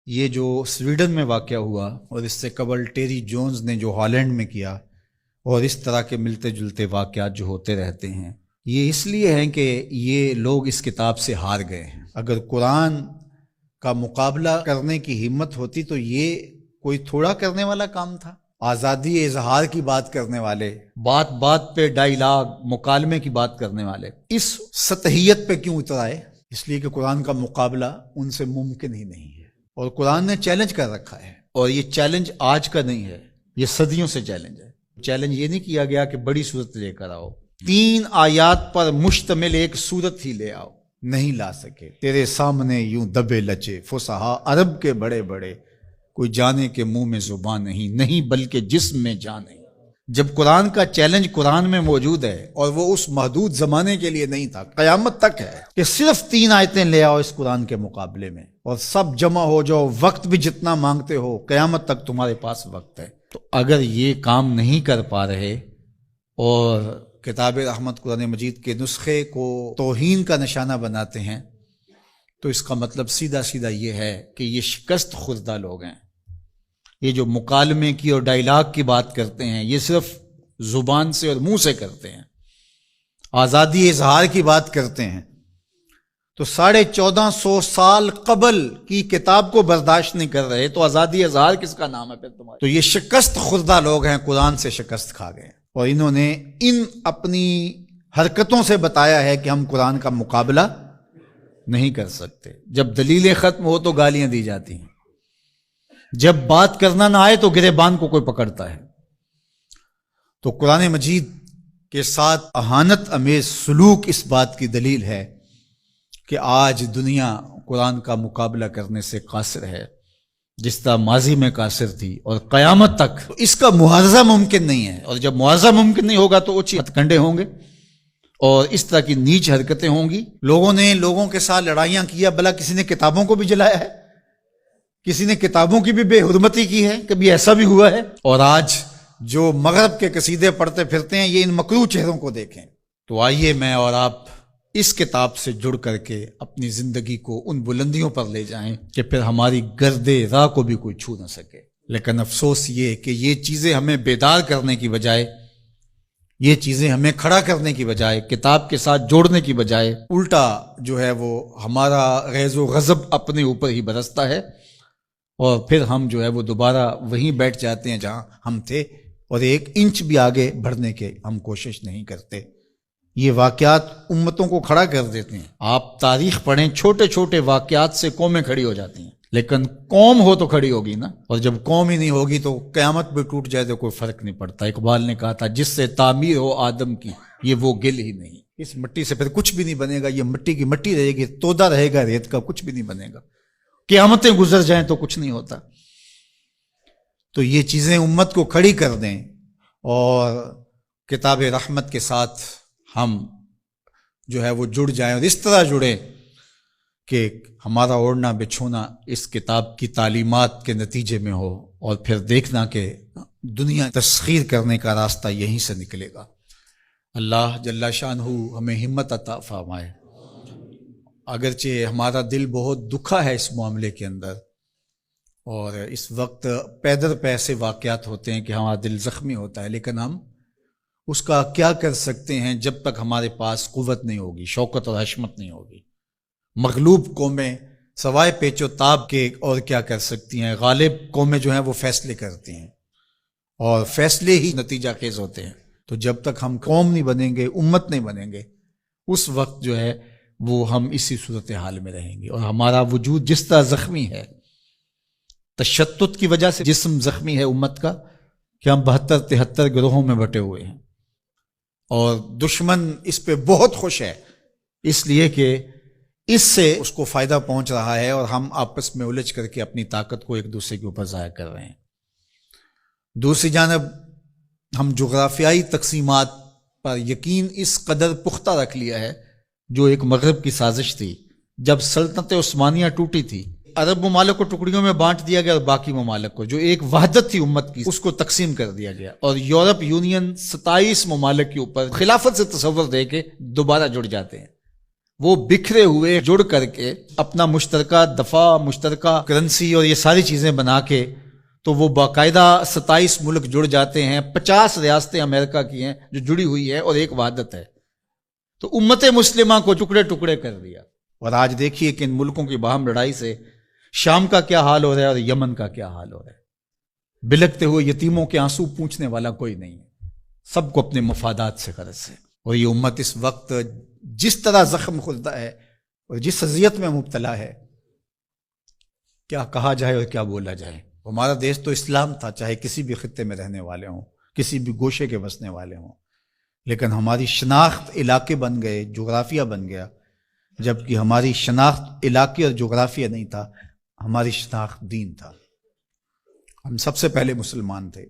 یہ جو سویڈن میں واقعہ ہوا اور اس سے قبل ٹیری جونز نے جو ہالینڈ میں کیا اور اس طرح کے ملتے جلتے واقعات جو ہوتے رہتے ہیں، یہ اس لیے ہیں کہ یہ لوگ اس کتاب سے ہار گئے ہیں۔ اگر قرآن کا مقابلہ کرنے کی ہمت ہوتی تو یہ کوئی تھوڑا کرنے والا کام تھا۔ آزادی اظہار کی بات کرنے والے، بات بات پہ ڈائیلاگ مکالمے کی بات کرنے والے اس سطحیت پہ کیوں اتر آئے؟ اس لیے کہ قرآن کا مقابلہ ان سے ممکن ہی نہیں ہے، اور قرآن نے چیلنج کر رکھا ہے، اور یہ چیلنج آج کا نہیں ہے، یہ صدیوں سے چیلنج ہے۔ چیلنج یہ نہیں کیا گیا کہ بڑی صورت لے کر آؤ، 3 آیات پر مشتمل ایک صورت ہی لے آؤ، نہیں لا سکے۔ تیرے سامنے یوں دبے لچے فصحا عرب کے بڑے بڑے، کوئی جانے کے منہ میں زبان نہیں بلکہ جسم میں جان نہیں۔ جب قرآن کا چیلنج قرآن میں موجود ہے اور وہ اس محدود زمانے کے لیے نہیں تھا، قیامت تک ہے کہ صرف 3 آیتیں لے آؤ اس قرآن کے مقابلے میں اور سب جمع ہو جاؤ، وقت بھی جتنا مانگتے ہو، قیامت تک تمہارے پاس وقت ہے۔ تو اگر یہ کام نہیں کر پا رہے اور کتاب رحمت قرآن مجید کے نسخے کو توہین کا نشانہ بناتے ہیں، تو اس کا مطلب سیدھا سیدھا یہ ہے کہ یہ شکست خوردہ لوگ ہیں۔ یہ جو مکالمے کی اور ڈائیلاگ کی بات کرتے ہیں، یہ صرف زبان سے اور منہ سے کرتے ہیں۔ آزادی اظہار کی بات کرتے ہیں تو 1450 سال قبل کی کتاب کو برداشت نہیں کر رہے، تو آزادی اظہار کس کا نام ہے پھر تمہارے؟ تو یہ شکست خوردہ لوگ ہیں، قرآن سے شکست کھا گئے، اور انہوں نے ان اپنی حرکتوں سے بتایا ہے کہ ہم قرآن کا مقابلہ نہیں کر سکتے۔ جب دلیلیں ختم ہو تو گالیاں دی جاتی ہیں، جب بات کرنا نہ آئے تو گریبان کو کوئی پکڑتا ہے۔ تو قرآن مجید کے ساتھ اہانت امیز سلوک اس بات کی دلیل ہے کہ آج دنیا قرآن کا مقابلہ کرنے سے قاصر ہے، جس طرح ماضی میں قاصر تھی، اور قیامت تک اس کا معاوضہ ممکن نہیں ہے۔ اور جب معاوضہ ممکن نہیں ہوگا تو اوچی ہتھ کنڈے ہوں گے اور اس طرح کی نیچ حرکتیں ہوں گی۔ لوگوں نے لوگوں کے ساتھ لڑائیاں کیا، بھلا کسی نے کتابوں کو بھی جلایا ہے، کسی نے کتابوں کی بھی بے حرمتی کی ہے، کبھی ایسا بھی ہوا ہے؟ اور آج جو مغرب کے قصیدے پڑھتے پھرتے ہیں، یہ ان مکروہ چہروں کو دیکھیں۔ تو آئیے میں اور آپ اس کتاب سے جڑ کر کے اپنی زندگی کو ان بلندیوں پر لے جائیں کہ پھر ہماری گرد راہ کو بھی کوئی چھو نہ سکے۔ لیکن افسوس یہ کہ یہ چیزیں ہمیں بیدار کرنے کی بجائے، یہ چیزیں ہمیں کھڑا کرنے کی بجائے، کتاب کے ساتھ جوڑنے کی بجائے، الٹا جو ہے وہ ہمارا غیظ و غضب اپنے اوپر ہی برستا ہے، اور پھر ہم جو ہے وہ دوبارہ وہیں بیٹھ جاتے ہیں جہاں ہم تھے، اور 1 انچ بھی آگے بڑھنے کے ہم کوشش نہیں کرتے۔ یہ واقعات امتوں کو کھڑا کر دیتے ہیں۔ آپ تاریخ پڑھیں، چھوٹے چھوٹے واقعات سے قومیں کھڑی ہو جاتی ہیں، لیکن قوم ہو تو کھڑی ہوگی نا، اور جب قوم ہی نہیں ہوگی تو قیامت بھی ٹوٹ جائے تو کوئی فرق نہیں پڑتا۔ اقبال نے کہا تھا، جس سے تعمیر ہو آدم کی یہ وہ گل ہی نہیں۔ اس مٹی سے پھر کچھ بھی نہیں بنے گا، یہ مٹی کی مٹی رہے گی، تودا رہے گا ریت کا، کچھ بھی نہیں بنے گا۔ قیامتیں گزر جائیں تو کچھ نہیں ہوتا۔ تو یہ چیزیں امت کو کھڑی کر دیں، اور کتاب رحمت کے ساتھ ہم جو ہے وہ جڑ جائیں، اور اس طرح جڑیں کہ ہمارا اوڑھنا بچھونا اس کتاب کی تعلیمات کے نتیجے میں ہو، اور پھر دیکھنا کہ دنیا تسخیر کرنے کا راستہ یہیں سے نکلے گا۔ اللہ جل شانہ ہمیں ہمت عطا فرمائے۔ اگرچہ ہمارا دل بہت دکھا ہے اس معاملے کے اندر، اور اس وقت پیدر پہ ایسے واقعات ہوتے ہیں کہ ہمارا دل زخمی ہوتا ہے، لیکن ہم اس کا کیا کر سکتے ہیں جب تک ہمارے پاس قوت نہیں ہوگی، شوکت اور حشمت نہیں ہوگی۔ مغلوب قومیں سوائے پیچ و تاب کے اور کیا کر سکتی ہیں؟ غالب قومیں جو ہیں وہ فیصلے کرتی ہیں، اور فیصلے ہی نتیجہ خیز ہوتے ہیں۔ تو جب تک ہم قوم نہیں بنیں گے، امت نہیں بنیں گے، اس وقت جو ہے وہ ہم اسی صورتحال میں رہیں گے، اور ہمارا وجود جس طرح زخمی ہے، تشتت کی وجہ سے جسم زخمی ہے امت کا، کہ ہم 72-73 گروہوں میں بٹے ہوئے ہیں، اور دشمن اس پہ بہت خوش ہے، اس لیے کہ اس سے اس کو فائدہ پہنچ رہا ہے، اور ہم آپس میں الجھ کر کے اپنی طاقت کو ایک دوسرے کے اوپر ضائع کر رہے ہیں۔ دوسری جانب ہم جغرافیائی تقسیمات پر یقین اس قدر پختہ رکھ لیا ہے، جو ایک مغرب کی سازش تھی۔ جب سلطنت عثمانیہ ٹوٹی تھی، عرب ممالک کو ٹکڑیوں میں بانٹ دیا گیا، اور باقی ممالک کو، جو ایک وحدت تھی امت کی، اس کو تقسیم کر دیا گیا، اور یورپ یونین 27 ممالک کے اوپر خلافت سے تصور دے کے دوبارہ جڑ جاتے ہیں۔ وہ بکھرے ہوئے جڑ کر کے اپنا مشترکہ دفاع، مشترکہ کرنسی اور یہ ساری چیزیں بنا کے تو وہ باقاعدہ 27 ملک جڑ جاتے ہیں، 50 ریاستیں امریکہ کی ہیں جو جڑی ہوئی ہے اور ایک وحدت ہے. تو امت مسلمہ کو ٹکڑے ٹکڑے کر دیا. اور آج دیکھیے کہ ان ملکوں کی باہم لڑائی سے شام کا کیا حال ہو رہا ہے اور یمن کا کیا حال ہو رہا ہے. بلکتے ہوئے یتیموں کے آنسو پوچھنے والا کوئی نہیں ہے، سب کو اپنے مفادات سے غرض ہے. اور یہ امت اس وقت جس طرح زخم خوردہ ہے اور جس اذیت میں مبتلا ہے، کیا کہا جائے اور کیا بولا جائے. ہمارا دیش تو اسلام تھا، چاہے کسی بھی خطے میں رہنے والے ہوں، کسی بھی گوشے کے بسنے والے ہوں، لیکن ہماری شناخت علاقے بن گئے، جغرافیہ بن گیا، جبکہ ہماری شناخت علاقے اور جغرافیہ نہیں تھا، ہماری شناخت دین تھا. ہم سب سے پہلے مسلمان تھے.